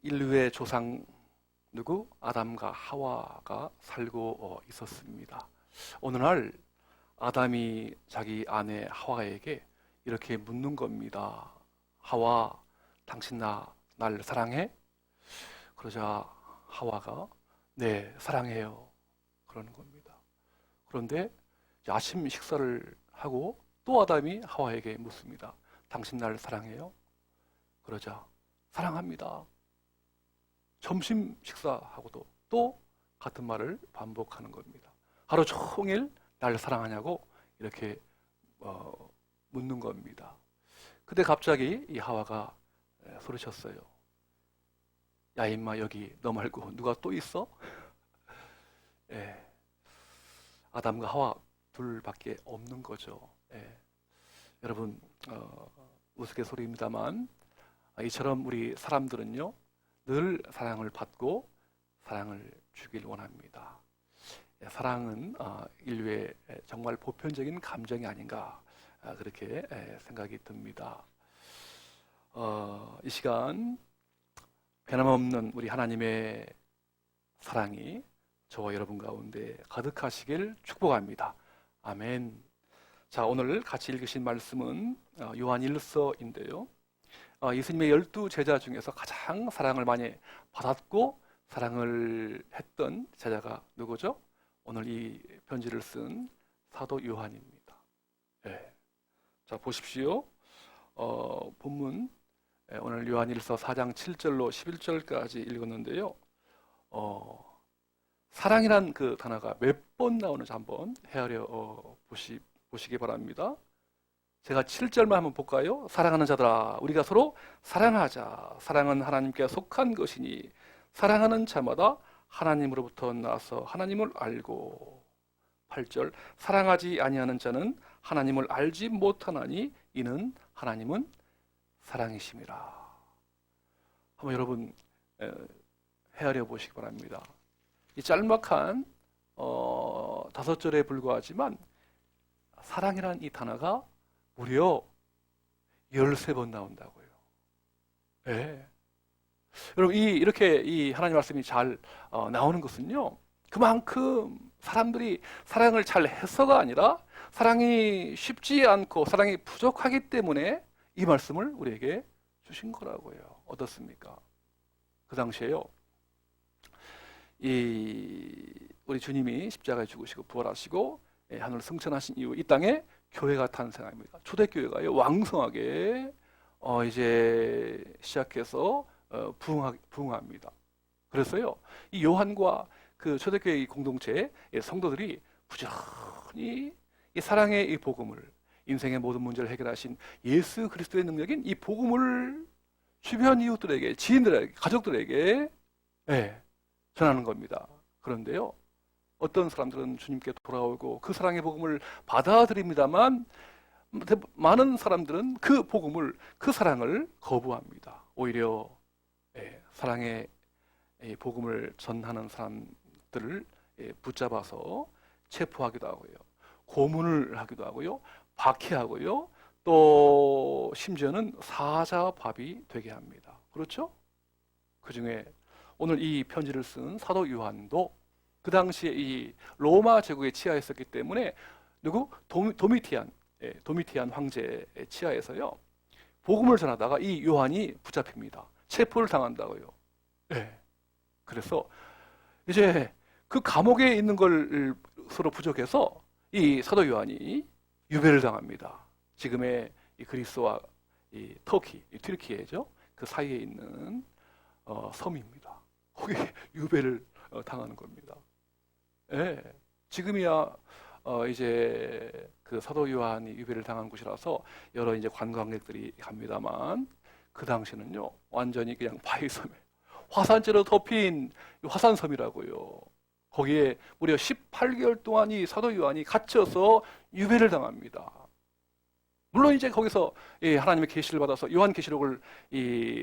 인류의 조상 누구? 아담과 하와가 살고 있었습니다. 어느 날 아담이 자기 아내 하와에게 이렇게 묻는 겁니다. 하와, 당신 날 사랑해? 그러자 하와가 네, 사랑해요. 그러는 겁니다. 그런데 이제 아침 식사를 하고 또 아담이 하와에게 묻습니다. 당신 날 사랑해요? 그러자 사랑합니다. 점심 식사하고도 또 같은 말을 반복하는 겁니다. 하루 종일 날 사랑하냐고 이렇게 어, 묻는 겁니다. 근데 갑자기 이 하와가 소리쳤어요. 야 임마 여기 너 말고 누가 또 있어? 예, 아담과 하와 둘밖에 없는 거죠. 예, 여러분 우스갯소리입니다만 이처럼 우리 사람들은요 늘 사랑을 받고 사랑을 주길 원합니다. 사랑은 인류의 정말 보편적인 감정이 아닌가 그렇게 생각이 듭니다. 이 시간 변함없는 우리 하나님의 사랑이 저와 여러분 가운데 가득하시길 축복합니다. 아멘. 자, 오늘 같이 읽으신 말씀은 요한 1서인데요. 예수님의 12 제자 중에서 가장 사랑을 많이 받았고 사랑을 했던 제자가 누구죠? 오늘 이 편지를 쓴 사도 요한입니다. 네. 자, 보십시오. 본문 오늘 요한 1서 4장 7절로 11절까지 읽었는데요. 사랑이란 그 단어가 몇 번 나오는지 한번 헤아려 보시기 바랍니다. 제가 7절만 한번 볼까요? 사랑하는 자들아 우리가 서로 사랑하자. 사랑은 하나님께 속한 것이니 사랑하는 자마다 하나님으로부터 나서 하나님을 알고. 8절 사랑하지 아니하는 자는 하나님을 알지 못하나니 이는 하나님은 사랑이심이라. 한번 여러분 헤아려 보시기 바랍니다. 이 짤막한 5절에 불과하지만 사랑이란 이 단어가 무려 13번 나온다고요. 네. 여러분, 이렇게 이 하나님 말씀이 잘 나오는 것은요, 그만큼 사람들이 사랑을 잘 해서가 아니라 사랑이 쉽지 않고 사랑이 부족하기 때문에 이 말씀을 우리에게 주신 거라고요. 어떻습니까? 그 당시에요, 우리 주님이 십자가에 죽으시고 부활하시고 하늘 승천하신 이후 이 땅에 교회가 탄생합니다. 초대교회가요 왕성하게 이제 시작해서 부흥합니다. 그래서요 이 요한과 그 초대교회 공동체의 성도들이 부지런히 이 사랑의 이 복음을 인생의 모든 문제를 해결하신 예수 그리스도의 능력인 이 복음을 주변 이웃들에게, 지인들에게, 가족들에게 전하는 겁니다. 그런데요 어떤 사람들은 주님께 돌아오고 그 사랑의 복음을 받아들입니다만 많은 사람들은 그 복음을, 그 사랑을 거부합니다. 오히려 사랑의 복음을 전하는 사람들을 붙잡아서 체포하기도 하고요, 고문을 하기도 하고요, 박해하고요, 또 심지어는 사자밥이 되게 합니다. 그렇죠? 그 중에 오늘 이 편지를 쓴 사도 요한도 그 당시에 이 로마 제국에 치하했었기 때문에 누구? 도미티안 황제의 치하에서요 복음을 전하다가 이 요한이 붙잡힙니다. 체포를 당한다고요. 네. 그래서 이제 그 감옥에 있는 걸 서로 부족해서 이 사도 요한이 유배를 당합니다. 지금의 이 그리스와 이 터키, 이 튀르키예죠. 그 사이에 있는 섬입니다. 거기에 유배를 당하는 겁니다. 예, 지금이야 이제 그 사도 요한이 유배를 당한 곳이라서 여러 이제 관광객들이 갑니다만 그 당시는요 완전히 그냥 바위섬에 화산재로 덮인 화산섬이라고요. 거기에 무려 18개월 동안 이 사도 요한이 갇혀서 유배를 당합니다. 물론 이제 거기서 하나님의 계시를 받아서 요한 계시록을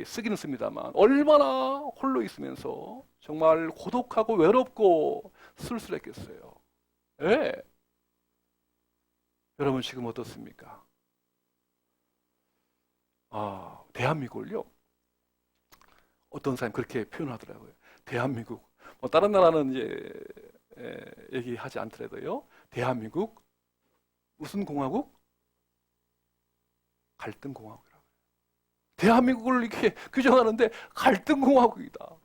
쓰기는 씁니다만 얼마나 홀로 있으면서 정말 고독하고 외롭고 쓸쓸했겠어요. 예. 여러분 지금 어떻습니까? 대한민국을요 어떤 사람이 그렇게 표현하더라고요. 대한민국, 뭐 다른 나라는 이제 얘기하지 않더라도요. 대한민국 무슨 공화국? 갈등공화국이라고. 대한민국을 이렇게 규정하는데 갈등공화국이다.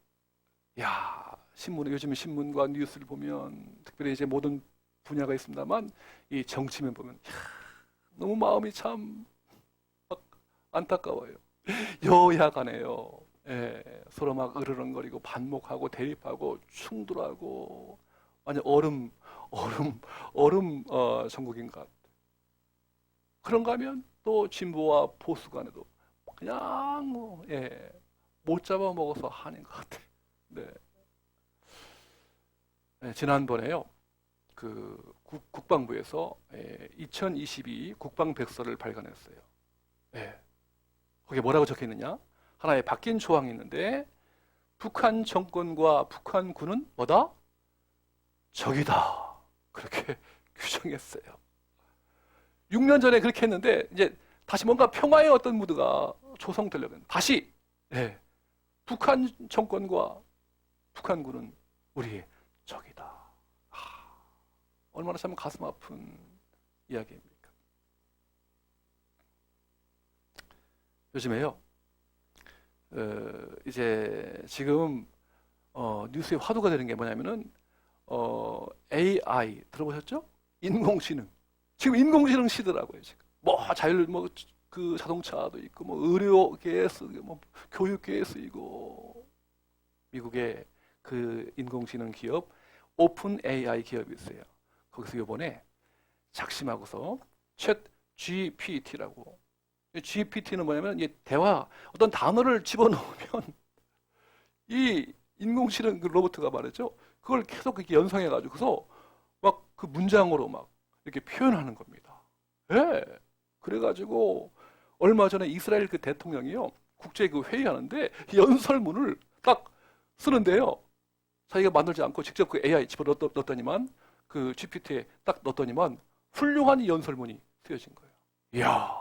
야, 신문에 요즘 신문과 뉴스를 보면 특별히 이제 모든 분야가 있습니다만 이 정치면 보면 야, 너무 마음이 참 안타까워요. 여야 간에요. 예, 서로 막 으르렁거리고 반목하고 대립하고 충돌하고 완전 전국인 것 같아요. 그런가 하면 또 진보와 보수 간에도 그냥 뭐, 예, 못 잡아먹어서 하는 것 같아요. 네. 네, 지난번에요. 그 국방부에서 2022 국방백서를 발간했어요. 예. 거기에 뭐라고 적혀 있느냐? 하나의 바뀐 조항이 있는데 북한 정권과 북한군은 뭐다? 적이다. 그렇게 규정했어요. 6년 전에 그렇게 했는데 이제 다시 뭔가 평화의 어떤 무드가 조성되려면 다시 북한 정권과 북한군은 우리의 적이다. 얼마나 참 가슴 아픈 이야기입니까? 요즘에요. 이제 지금 뉴스에 화두가 되는 게 뭐냐면은 AI 들어보셨죠? 인공지능. 지금 인공지능 시대라고요. 지금 뭐 자율 그 자동차도 있고 뭐 의료계에 쓰고 뭐 교육계에 쓰이고 미국의 그 인공지능 기업 오픈 AI 기업이 있어요. 거기서 이번에 작심하고서 챗 GPT라고. GPT는 뭐냐면 이 대화 어떤 단어를 집어넣으면 이 인공지능 그 로봇가 말이죠. 그걸 계속 이렇게 연상해가지고 그래서 막 그 문장으로 막 이렇게 표현하는 겁니다. 예. 그래가지고 얼마 전에 이스라엘 그 대통령이요 국제 그 회의하는데 연설문을 딱 쓰는데요. 자기가 만들지 않고 직접 그 AI 집어 넣었더니만 그 GPT에 딱 넣었더니만 훌륭한 연설문이 쓰여진 거예요. 이야,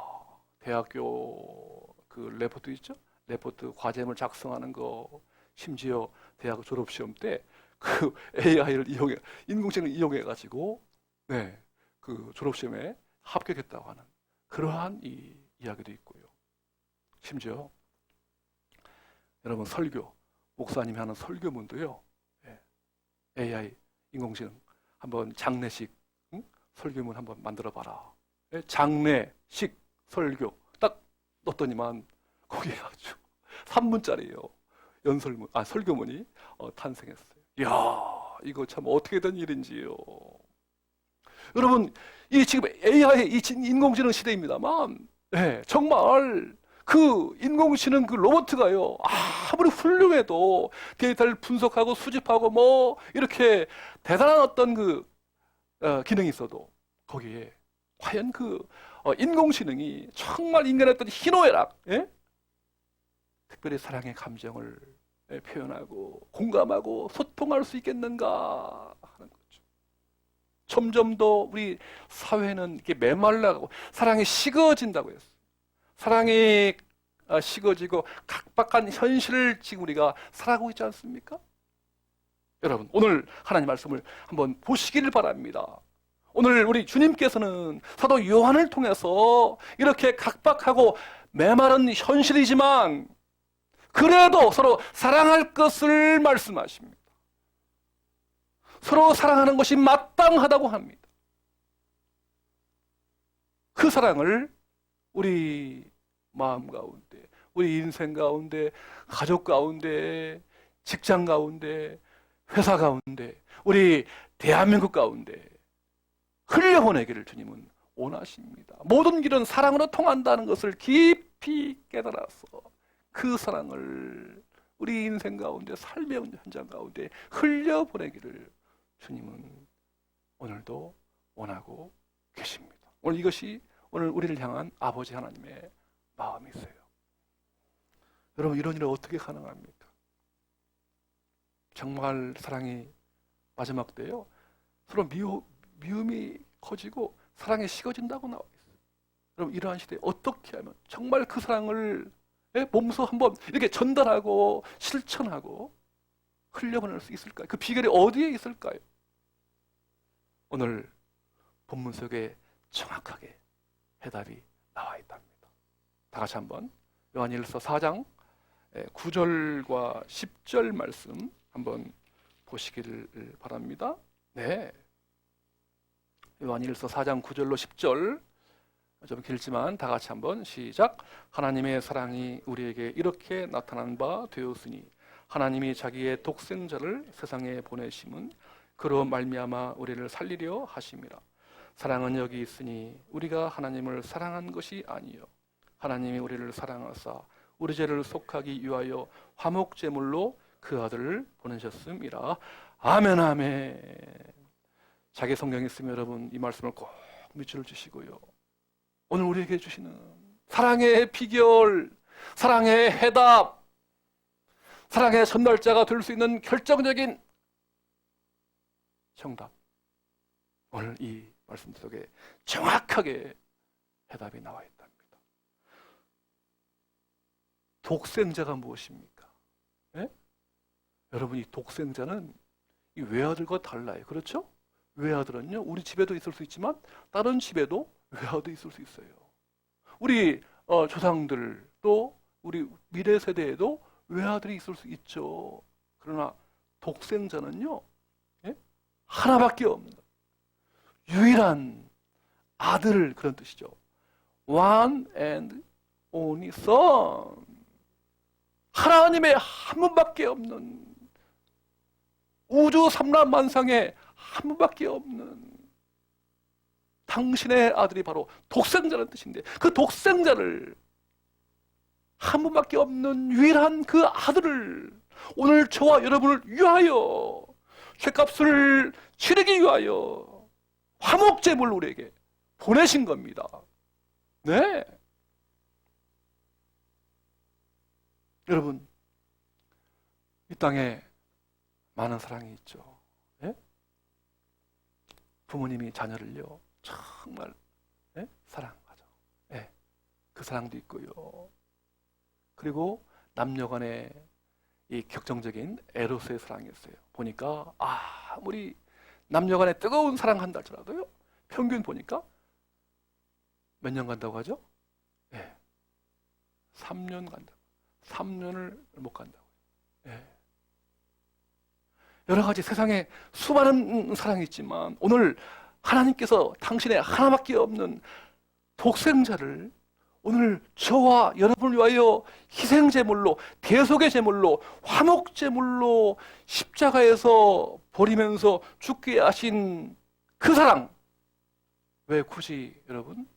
대학교 그 레포트 있죠? 레포트 과제물 작성하는 거 심지어 대학 졸업시험 때 그 AI를 이용해 인공지능을 이용해 가지고 그 졸업시험에 합격했다고 하는 그러한 이 이야기도 있고요. 심지어 여러분 설교 목사님이 하는 설교문도요. AI 인공지능 한번 장례식 설교문 한번 만들어 봐라. 장례식 설교 딱 넣었더니만 거기에 아주 3분짜리예요. 설교문이 탄생했어요. 이야, 이거 참 어떻게 된 일인지요. 여러분, 이 지금 AI 이 인공지능 시대입니다만, 정말 그 인공지능 그 로봇가요 아무리 훌륭해도 데이터를 분석하고 수집하고 뭐 이렇게 대단한 어떤 그 기능이 있어도 거기에 과연 그 인공지능이 정말 인간의 어떤 희노애락, 특별히 사랑의 감정을 표현하고 공감하고 소통할 수 있겠는가 하는 거죠. 점점 더 우리 사회는 이렇게 메말라가고 사랑이 식어진다고 했어요. 사랑이 식어지고 각박한 현실을 지금 우리가 살아가고 있지 않습니까? 여러분, 오늘 하나님 말씀을 한번 보시기를 바랍니다. 오늘 우리 주님께서는 사도 요한을 통해서 이렇게 각박하고 메마른 현실이지만 그래도 서로 사랑할 것을 말씀하십니다. 서로 사랑하는 것이 마땅하다고 합니다. 그 사랑을 우리 마음 가운데, 우리 인생 가운데, 가족 가운데, 직장 가운데, 회사 가운데, 우리 대한민국 가운데 흘려보내기를 주님은 원하십니다. 모든 길은 사랑으로 통한다는 것을 깊이 깨달아서 그 사랑을 우리 인생 가운데, 삶의 현장 가운데 흘려보내기를 주님은 오늘도 원하고 계십니다. 오늘 이것이 오늘 우리를 향한 아버지 하나님의 마음이세요. 여러분, 이런 일은 어떻게 가능합니까? 정말 사랑이 마지막 때요 서로 미움이 커지고 사랑이 식어진다고 나와 있어요. 여러분, 이러한 시대에 어떻게 하면 정말 그 사랑을 예? 몸소 한번 이렇게 전달하고 실천하고 흘려보낼 수 있을까요? 그 비결이 어디에 있을까요? 오늘 본문 속에 정확하게 해답이 나와 있답니다. 다 같이 한번 요한일서 4장 9절과 10절 말씀 한번 보시기를 바랍니다. 네. 요한일서 4장 9절로 10절, 좀 길지만 다 같이 한번 시작. 하나님의 사랑이 우리에게 이렇게 나타난 바 되었으니 하나님이 자기의 독생자를 세상에 보내심은 그로 말미암아 우리를 살리려 하심이라. 사랑은 여기 있으니 우리가 하나님을 사랑한 것이 아니요 하나님이 우리를 사랑하사 우리 죄를 속하기 위하여 화목제물로 그 아들을 보내셨음이라. 아멘, 아멘. 자기 성경에 있으면 여러분 이 말씀을 꼭 밑줄 주시고요. 오늘 우리에게 주시는 사랑의 비결, 사랑의 해답, 사랑의 전달자가 될 수 있는 결정적인 정답, 오늘 이 말씀 속에 정확하게 해답이 나와 있답니다. 독생자가 무엇입니까? 예? 여러분, 이 독생자는 이 외아들과 달라요. 그렇죠? 외아들은요, 우리 집에도 있을 수 있지만 다른 집에도 외아도 있을 수 있어요. 우리 조상들 또 우리 미래 세대에도 외아들이 있을 수 있죠. 그러나 독생자는요, 예? 하나밖에 없는 유일한 아들, 그런 뜻이죠. One and only son. 하나님의 한 분밖에 없는, 우주 삼라만상에 한 분밖에 없는 당신의 아들이 바로 독생자라는 뜻인데, 그 독생자를, 한 분밖에 없는 유일한 그 아들을 오늘 저와 여러분을 위하여, 죄값을 치르기 위하여 화목제물로 우리에게 보내신 겁니다. 네. 여러분, 이 땅에 많은 사랑이 있죠. 예? 부모님이 자녀를요, 정말 사랑하죠. 예. 그 사랑도 있고요. 그리고 남녀 간의 이 격정적인 에로스의 사랑이 있어요. 보니까 아무리 남녀 간에 뜨거운 사랑한다 할지라도요, 평균 보니까 몇 년 간다고 하죠? 예. 3년 간다. 3년을 못 간다고요. 예. 여러 가지 세상에 수많은 사랑이 있지만 오늘 하나님께서 당신의 하나밖에 없는 독생자를 오늘 저와 여러분을 위하여 희생제물로, 대속의 제물로, 화목제물로 십자가에서 버리면서 죽게 하신 그 사랑, 왜 굳이 여러분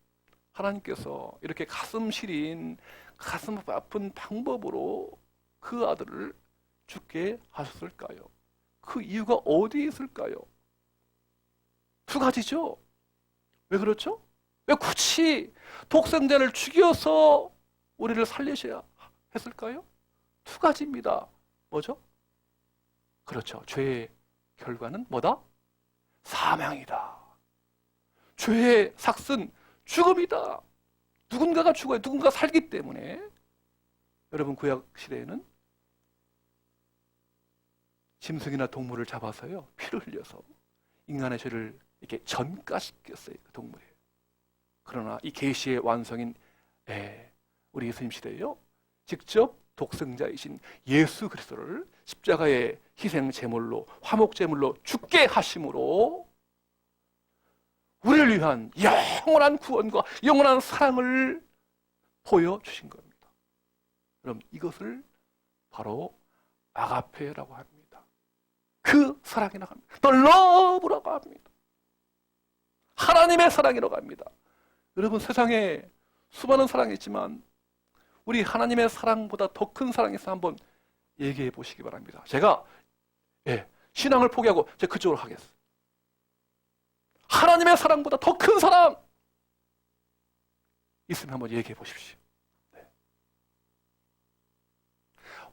하나님께서 이렇게 가슴 시린, 가슴 아픈 방법으로 그 아들을 죽게 하셨을까요? 그 이유가 어디에 있을까요? 두 가지죠. 왜 그렇죠? 왜 굳이 독생자를 죽여서 우리를 살리셔야 했을까요? 두 가지입니다. 뭐죠? 그렇죠. 죄의 결과는 뭐다? 사망이다. 죄의 삭은 죽음이다. 누군가가 죽어요. 누군가가 살기 때문에. 여러분, 구약 시대에는 짐승이나 동물을 잡아서요, 피를 흘려서 인간의 죄를 이렇게 전가시켰어요, 그 동물에. 그러나 이 계시의 완성인 우리 예수님 시대에요, 직접 독생자이신 예수 그리스도를 십자가의 희생 제물로, 화목 제물로 죽게 하심으로 우리를 위한 영원한 구원과 영원한 사랑을 보여주신 겁니다. 그럼 이것을 바로 아가페라고 합니다. 그 사랑이라고 합니다. The love라고 합니다. 하나님의 사랑이라고 합니다. 여러분, 세상에 수많은 사랑이 있지만 우리 하나님의 사랑보다 더 큰 사랑이 있어 한번 얘기해 보시기 바랍니다. 제가 신앙을 포기하고 제가 그쪽으로 하겠습니다. 하나님의 사랑보다 더 큰 사랑 있으면 한번 얘기해 보십시오. 네.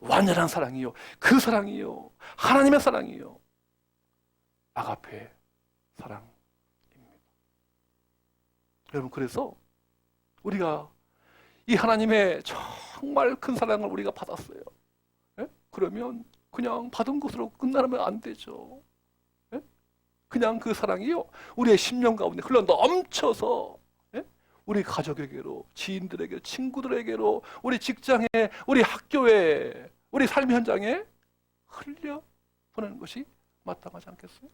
완전한 사랑이요, 그 사랑이요, 하나님의 사랑이요, 아가페의 사랑입니다. 여러분, 그래서 우리가 이 하나님의 정말 큰 사랑을 우리가 받았어요. 예? 그러면 그냥 받은 것으로 끝나면 안 되죠. 예? 그냥 그 사랑이요, 우리의 심령 가운데 흘러 넘쳐서, 예? 우리 가족에게로, 지인들에게, 친구들에게로, 우리 직장에, 우리 학교에, 우리 삶 현장에 흘려 보내는 것이 마땅하지 않겠어요?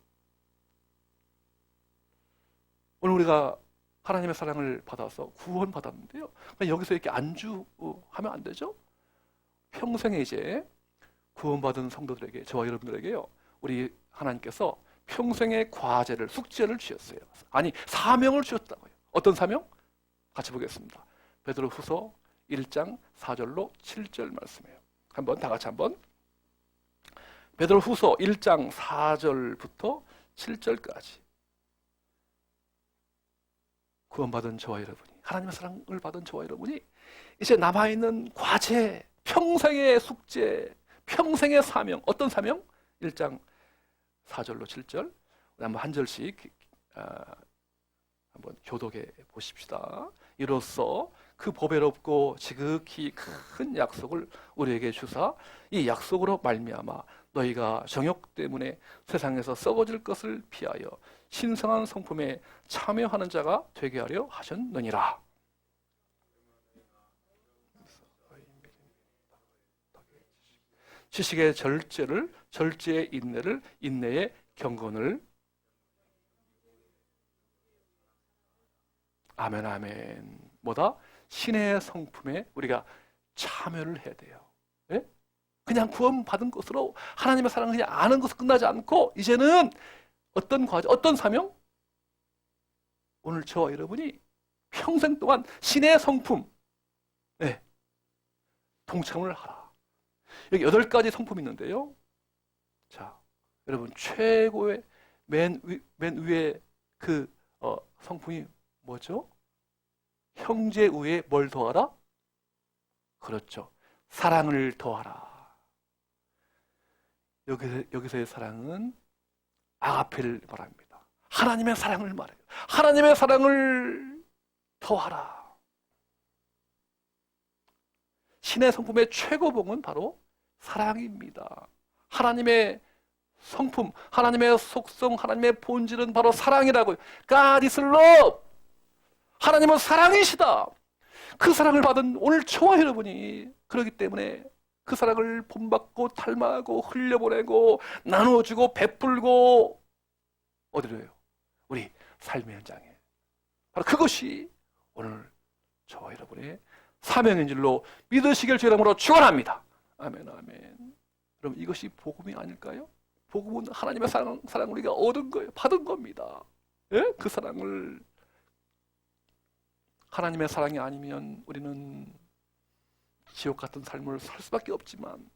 오늘 우리가 하나님의 사랑을 받아서 구원받았는데요, 여기서 이렇게 안주하면 안 되죠? 평생에 이제 구원받은 성도들에게, 저와 여러분들에게요, 우리 하나님께서 평생의 과제를, 숙제를 주셨어요. 아니, 사명을 주셨다고요. 어떤 사명? 같이 보겠습니다. 베드로후서 1장 4절로 7절 말씀이에요. 한번 다 같이 한번. 베드로후서 1장 4절부터 7절까지. 구원받은 저와 여러분이, 하나님의 사랑을 받은 저와 여러분이 이제 남아있는 과제, 평생의 숙제, 평생의 사명. 어떤 사명? 1장 4절로 7절. 우리 한번 한 절씩 한번 교독해 보십시다. 이로써 그 보배롭고 지극히 큰 약속을 우리에게 주사 이 약속으로 말미암아 너희가 정욕 때문에 세상에서 썩어질 것을 피하여 신성한 성품에 참여하는 자가 되게 하려 하셨느니라. 지식의 절제를, 절제의 인내를, 인내의 경건을. 아멘, 아멘. 뭐다? 신의 성품에 우리가 참여를 해야 돼요. 예? 그냥 구원받은 것으로 하나님의 사랑을 그냥 아는 것으로 끝나지 않고, 이제는 어떤 과제, 어떤 사명? 오늘 저와 여러분이 평생 동안 신의 성품, 네, 동참을 하라. 여기 8가지 성품이 있는데요. 자, 여러분, 최고의 맨 위에 그 성품이 뭐죠? 형제 위에 뭘 더하라? 그렇죠. 사랑을 더하라. 여기서의 사랑은 아가페를 말합니다. 하나님의 사랑을 말해요. 하나님의 사랑을 더하라. 신의 성품의 최고봉은 바로 사랑입니다. 하나님의 성품, 하나님의 속성, 하나님의 본질은 바로 사랑이라고요. God is love. 하나님은 사랑이시다. 그 사랑을 받은 오늘 저와 여러분이 그렇기 때문에 그 사랑을 본받고 닮아가고 흘려보내고 나눠주고 베풀고 어디로 해요? 우리 삶의 현장에. 바로 그것이 오늘 저와 여러분의 사명인 줄로 믿으시길 주 이름으로 축원합니다. 아멘, 아멘. 그럼 이것이 복음이 아닐까요? 복음은 하나님의 사랑을 우리가 얻은 거예요. 받은 겁니다. 예? 그 사랑을, 하나님의 사랑이 아니면 우리는 지옥 같은 삶을 살 수밖에 없지만,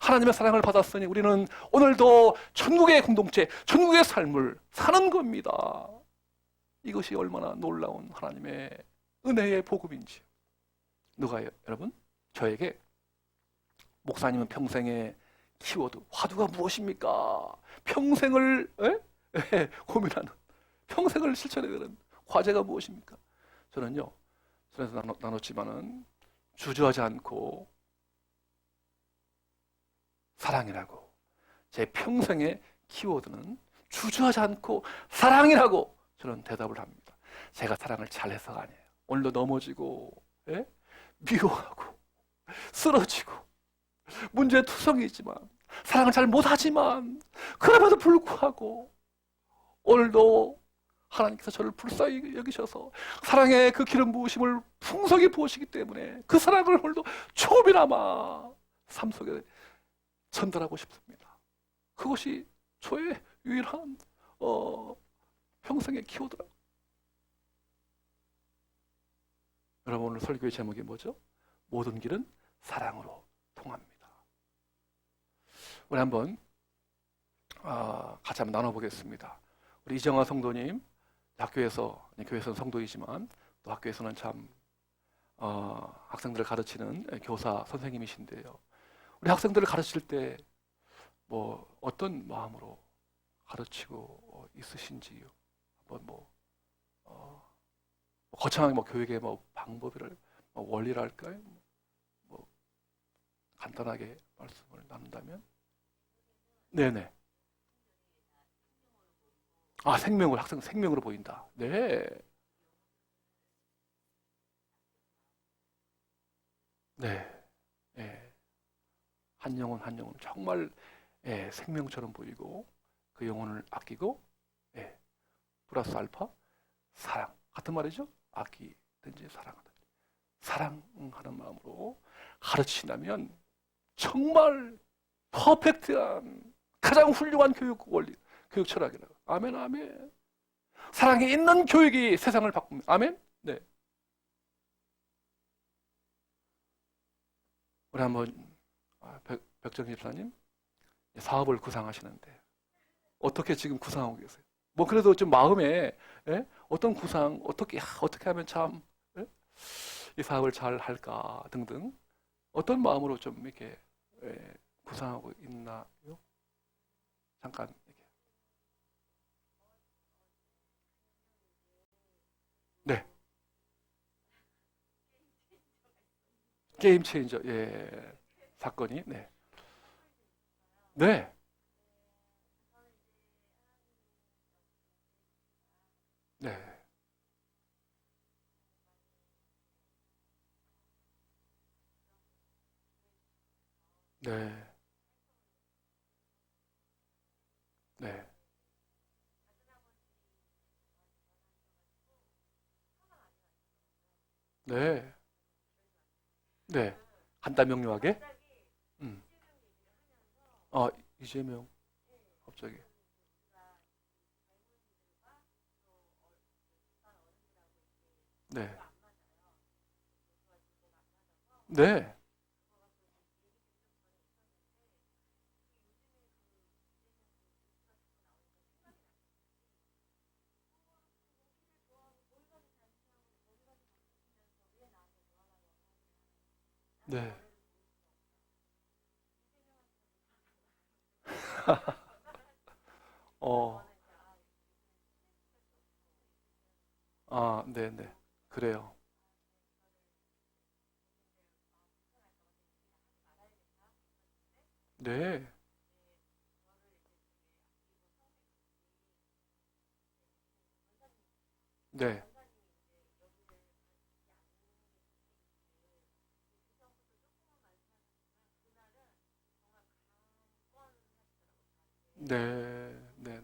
하나님의 사랑을 받았으니 우리는 오늘도 천국의 공동체, 천국의 삶을 사는 겁니다. 이것이 얼마나 놀라운 하나님의 은혜의 복음인지. 누가요, 여러분? 저에게 목사님은 평생의 키워드, 화두가 무엇입니까? 평생을 고민하는, 평생을 실천해가는 과제가 무엇입니까? 저는요, 전에서 나눴지만은 주저하지 않고 사랑이라고. 제 평생의 키워드는 주저하지 않고 사랑이라고 저는 대답을 합니다. 제가 사랑을 잘해서가 아니에요. 오늘도 넘어지고, 예? 미워하고 쓰러지고 문제투성이지만, 사랑을 잘 못하지만, 그럼에도 불구하고 오늘도 하나님께서 저를 불쌍히 여기셔서 사랑의 그 기름 부으심을 풍성히 부으시기 때문에 그 사랑을 오늘도 조금이나마 삶 속에 전달하고 싶습니다. 그것이 저의 유일한 평생의 키워드라고. 여러분, 오늘 설교의 제목이 뭐죠? 모든 길은 사랑으로 통합니다. 우리 한번 같이 한번 나눠보겠습니다. 우리 이정아 성도님, 교회에서는 성도이지만 또 학교에서는 참 학생들을 가르치는 교사 선생님이신데요. 우리 학생들을 가르칠 때 뭐 어떤 마음으로 가르치고 있으신지요? 한번 거창하게 교육의 방법을 원리랄까요? 뭐 간단하게 말씀을 나눈다면, 네네. 아, 생명을 학생 생명으로 보인다. 네, 네, 예. 한 영혼 정말 생명처럼 보이고 그 영혼을 아끼고 예, 플러스 알파 사랑 같은 말이죠. 아끼든지 사랑하든 사랑하는 마음으로 가르친다면 정말 퍼펙트한 가장 훌륭한 교육 원리, 교육 철학이라고. 아멘, 아멘. 사랑이 있는 교육이 세상을 바꿉니다. 아멘. 네, 우리 한번 백정희 집사님 사업을 구상하시는데 어떻게 지금 구상하고 계세요? 뭐 그래도 좀 마음에 어떤 구상 어떻게 하면 참 이 사업을 잘 할까 등등 어떤 마음으로 좀 이렇게 구상하고 있나요? 잠깐 이렇게. 네, 게임 체인저 사건이 네, 네, 네, 네, 네, 네. 간단 명료하게. 음. 아, 이재명 갑자기. 네, 네, 네. 어, 아, 네, 네. 그래요. 네, 네, 네, 네,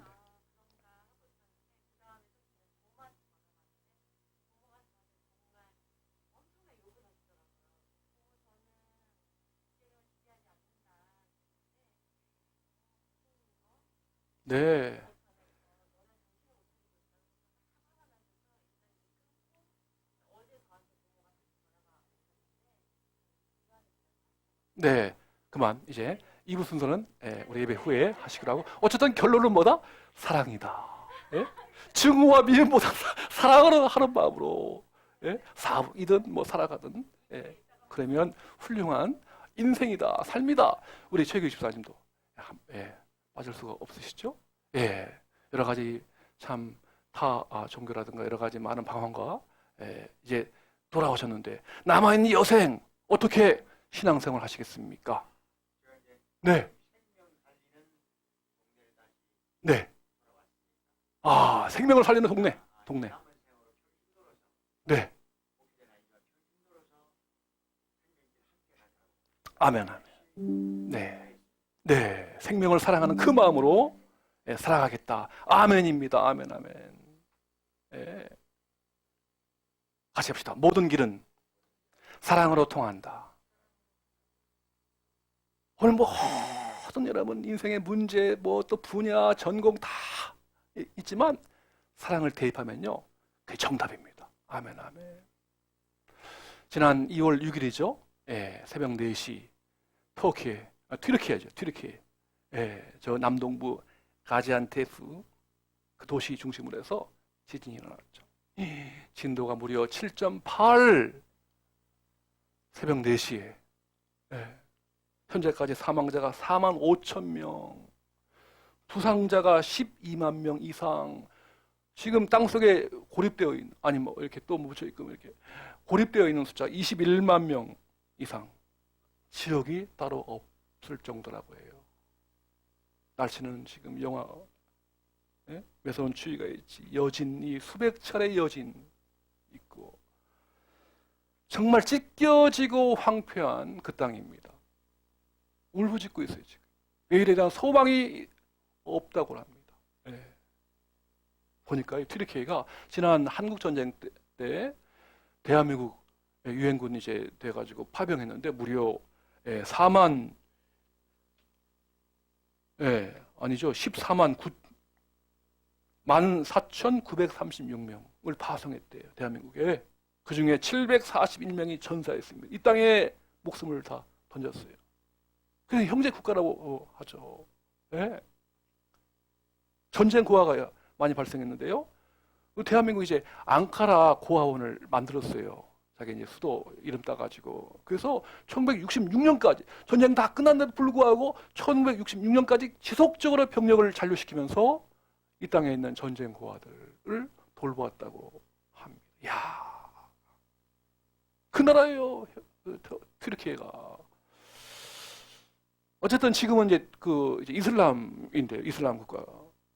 네, 네. 그만 이제 2부 순서는 우리 예배 후에 하시기로 하고 어쨌든 결론은 뭐다? 사랑이다. 예? 증오와 미움보다 사랑을 하는 마음으로 사업이든 뭐 살아가든 그러면 훌륭한 인생이다, 삶이다. 우리 최규 집사님도 빠질 수가 없으시죠? 예, 여러 가지 참 종교라든가 여러 가지 많은 방황과 이제 돌아오셨는데 남아있는 여생 어떻게 신앙생활 하시겠습니까? 네, 네. 아, 생명을 살리는 동네, 동네. 네, 아멘, 아멘. 네, 네. 생명을 사랑하는 그 마음으로 살아가겠다. 아멘입니다. 아멘, 아멘. 예, 같이 합시다. 모든 길은 사랑으로 통한다. 오늘 모든 여러분 인생의 문제, 뭐 또 분야, 전공 다 있지만 사랑을 대입하면요, 그게 정답입니다. 아멘, 아멘. 지난 2월 6일이죠. 새벽 4시 튀르키예죠. 튀르키. 저 남동부 가지안테프 그 도시 중심으로 해서 지진이 일어났죠. 진도가 무려 7.8 새벽 4시에 현재까지 사망자가 4만 5천 명, 부상자가 12만 명 이상, 지금 땅속에 고립되어 있는, 아니 뭐 이렇게 또 묻혀 있고 이렇게 고립되어 있는 숫자 21만 명 이상, 지역이 따로 없을 정도라고 해요. 날씨는 지금 영하 매서운 추위가 있지, 여진이 수백 차례 여진 있고, 정말 찢겨지고 황폐한 그 땅입니다. 울부짖고 있어요 지금. 내일에 대한 소망이 없다고 합니다. 보니까 튀르키예가 지난 한국 전쟁 때 대한민국 유엔군이 이제 돼가지고 파병했는데 무려 4만 아니죠 14만 14,936명을 파송했대요 대한민국에. 그 중에 741명이 전사했습니다. 이 땅에 목숨을 다 던졌어요. 그래서 형제 국가라고 하죠. 전쟁 고아가 많이 발생했는데요. 대한민국 이제 앙카라 고아원을 만들었어요. 자기 이제 수도 이름 따가지고. 그래서 1966년까지 전쟁 다 끝났는데도 불구하고 1966년까지 지속적으로 병력을 잔류시키면서 이 땅에 있는 전쟁 고아들을 돌보았다고 합니다. 이야, 그 나라예요, 튀르키예가. 어쨌든 지금은 이제 이제 이슬람인데요, 이슬람 국가.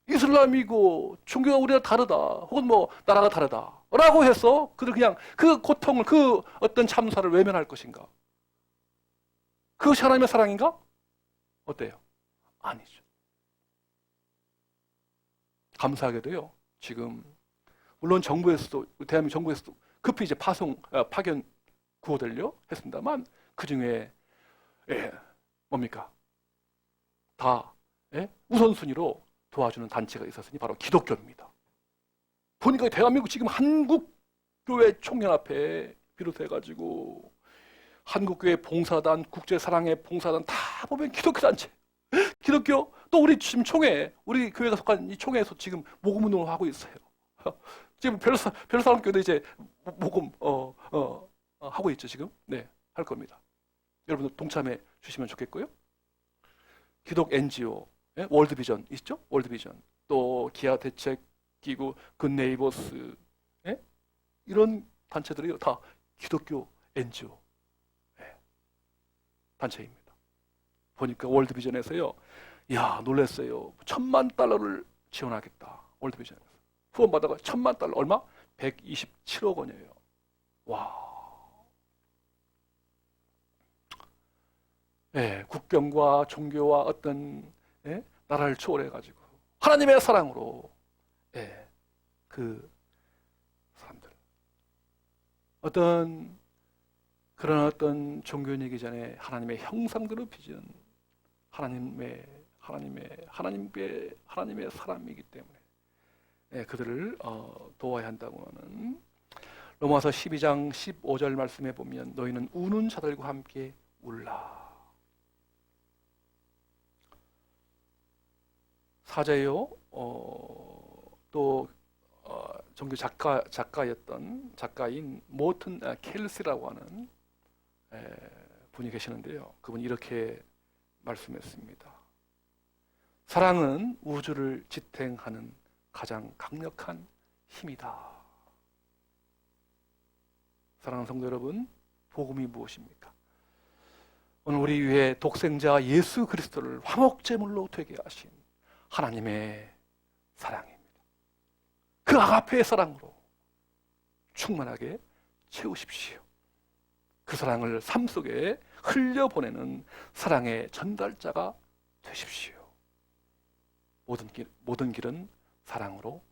이슬람이고 종교가 우리가 다르다, 혹은 뭐 나라가 다르다라고 해서 그들 그냥 그 고통을, 그 어떤 참사를 외면할 것인가? 그것이 하나님의 사랑인가? 어때요? 아니죠. 감사하게도요, 지금 물론 정부에서도, 대한민국 정부에서도 급히 이제 파견 구호되려 했습니다만, 그 중에 뭡니까? 다 우선순위로 도와주는 단체가 있었으니 바로 기독교입니다. 보니까 대한민국 지금 한국교회 총연합회 비롯해가지고 한국교회 봉사단, 국제사랑의 봉사단 다 보면 기독교 단체. 기독교, 또 우리 지금 총회, 우리 교회가 속한 이 총회에서 지금 모금 운동을 하고 있어요. 지금 별사랑교회도 이제 모금 하고 있죠 지금. 네, 할 겁니다. 여러분들 동참해 주시면 좋겠고요. 기독 NGO, 월드비전 있죠? 월드비전, 또 기아 대책기구, 굿네이버스, 이런 단체들이 다 기독교 NGO 단체입니다. 보니까 월드비전에서요, 야, 놀랐어요. $10,000,000를 지원하겠다. 월드비전에서 후원 받아가 $10,000,000, 얼마? 127억 원이에요. 와. 국경과 종교와 어떤 나라를 초월해가지고 하나님의 사랑으로 그 사람들, 그런 어떤 종교인이기 전에 하나님의 형상대로 빚은 하나님의 사람이기 때문에 그들을 도와야 한다고 하는 로마서 12장 15절 말씀에 보면, 너희는 우는 자들과 함께 울라. 사제요, 또 종교 작가인 모튼 켈시라고 하는 분이 계시는데요. 그분이 이렇게 말씀했습니다. 사랑은 우주를 지탱하는 가장 강력한 힘이다. 사랑하는 성도 여러분, 복음이 무엇입니까? 오늘 우리 위해 독생자 예수 그리스도를 화목제물로 되게 하신 하나님의 사랑입니다. 그 아가페의 사랑으로 충만하게 채우십시오. 그 사랑을 삶 속에 흘려보내는 사랑의 전달자가 되십시오. 모든 길은 사랑으로